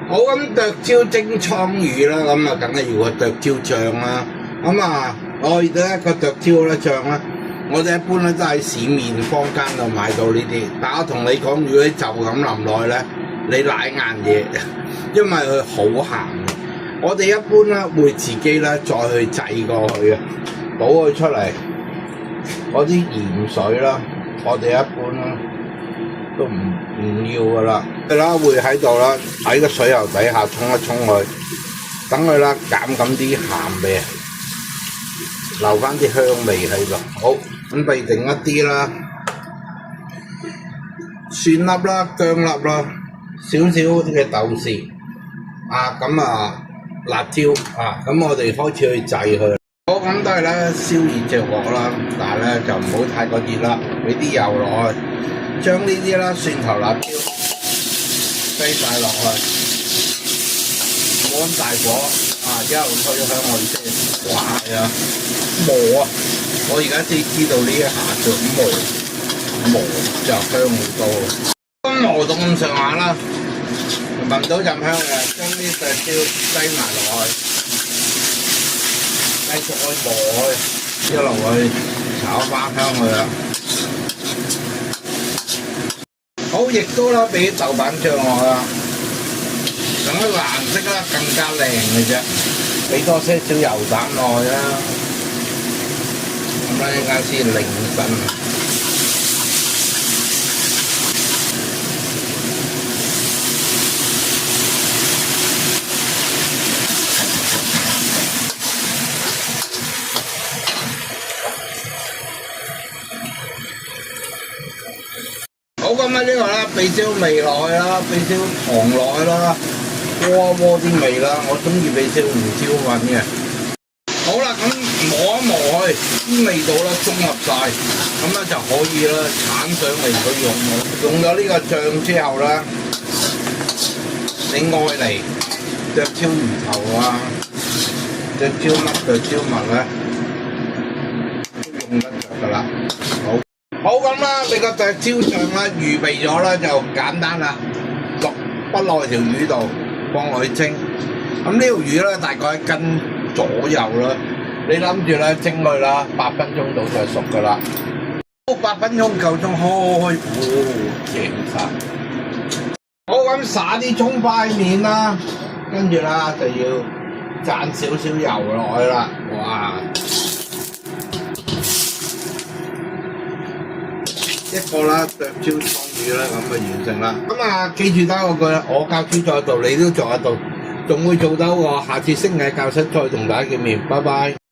好咁剁椒蒸倉魚啦，咁啊梗係要個剁椒醬啦。咁啊，我而家一個剁椒咧醬咧，我哋一般咧都喺市面坊間度買到呢啲。但我同你講，如果你就咁淋落去咧，你舐硬嘢，因為佢好鹹。我哋一般咧會自己咧再去製過去啊，倒佢出嚟嗰啲鹽水啦，我哋一般咧都唔要噶啦。佢啦會喺度啦，喺個水喉底下沖一沖佢，等佢啦減緊啲鹹味，留翻啲香味喺度。好，咁備定一啲啦，蒜粒啦、薑粒啦，少少嘅豆豉啊，咁啊辣椒啊，咁我哋開始去製佢。好，咁都係咧燒熱隻鑊啦，但係咧就唔好太過熱啦，俾啲油落去，將呢啲啦蒜頭辣椒擠晒落去，安大火啊，一路推香佢先。哇係啊，磨啊！我而家先知道呢一下就磨就香好多。咁磨到咁上下啦，聞到陣香嘅，將啲剁椒擠埋落去，繼續去磨佢，一路去炒翻香佢啦。好，亦都啦，俾豆瓣醬落去啦，等個顏色啦更加靚嘅啫。俾多些少油蛋落去啦，咁咧依家先凌身。好，咁啊呢個啦，俾少味落去啦，俾少糖落去啦，鍋啲味啦，我中意俾少胡椒粉嘅。好啦，咁磨一磨佢，啲味道啦中和晒，咁咧就可以啦，鏟上嚟去用。用咗呢個醬之後啦，你愛嚟剁椒魚頭啊，剁椒乜剁椒物咧，都用得着噶啦。好咁啦，你個剁椒醬啦預備咗啦，就簡單啦，不落條魚度，幫佢蒸。咁呢條魚咧大概1斤左右啦，你諗住咧蒸佢啦，8分鐘到就熟噶啦。8分鐘夠鐘開火，正晒。好咁撒啲葱花喺面啦，跟住啦就要灒少少油落去啦，哇！一個啦，剁椒倉魚啦，咁就完成啦。咁啊，記住得嗰句啦，我教煮做得到，你都做得到，仲會做到喎。下次星藝教室再同大家見面，拜拜。